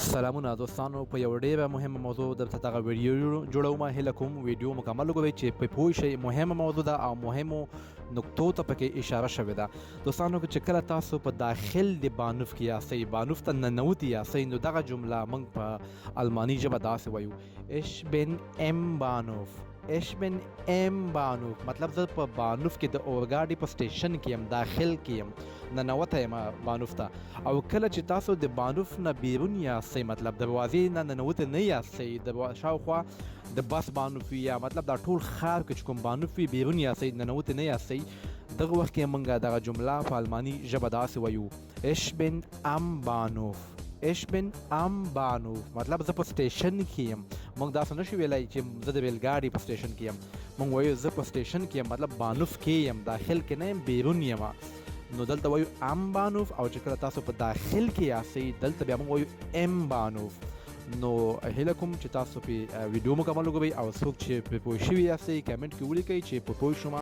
سلامونه دوستانو په یو ډیره مهمه موضوع درته دغه ویډیو جوړوم. هیله کوم ویډیو مکمل وګورئ چې په پوه شئ. مهمه موضوع ده او مهمو نقطو ته پکې اشاره شوې ده. دوستانو چې کله تاسو په داخل د بانوف کې یاستئ، بانوف ته ننوتي یاستئ، نو دغه جمله موږ په الماني ژبه داسې وایو: اش بن ام بانوف. اش بن ام بانوف مطلب زه په بانوف کې د اورګاډي په سټیشن کې یم، داخل کې یم، ننوتی یم بانوف ته. او کله چې تاسو د بانوف نه بیرون یاستئ، مطلب دروازې نه ننوتی نه یاستئ، د شاوخوا د بس بانوف یا مطلب دا ټول ښار کې چې کوم بانوف وي، بیرون یاستئ، ننوتی نه یاستئ، دغه وخت کې موږ دغه جمله په الماني ژبه داسې وایو: اش بن ام بانوف. اش بن ام بانوف مطلب زه په سټیشن کې یم. موږ داسې نشو ویلی چې زه د ریلګاډي په سټیشن کې یم. موږ وایو زه په سټیشن کې یم، مطلب بانوف کې یم، داخل کې نه یم، بیرون یم. نو دلته وایو ام بانوف. او چې کله تاسو په داخل کې یاستئ، دلته بیا موږ وایو ام بانوف. نو هیله کوم چې تاسو په ویډیو مکمل وګورئ او څوک چې په پوه شوي یاستئ کمنټ کې ولیکئ چې په پوه شوم.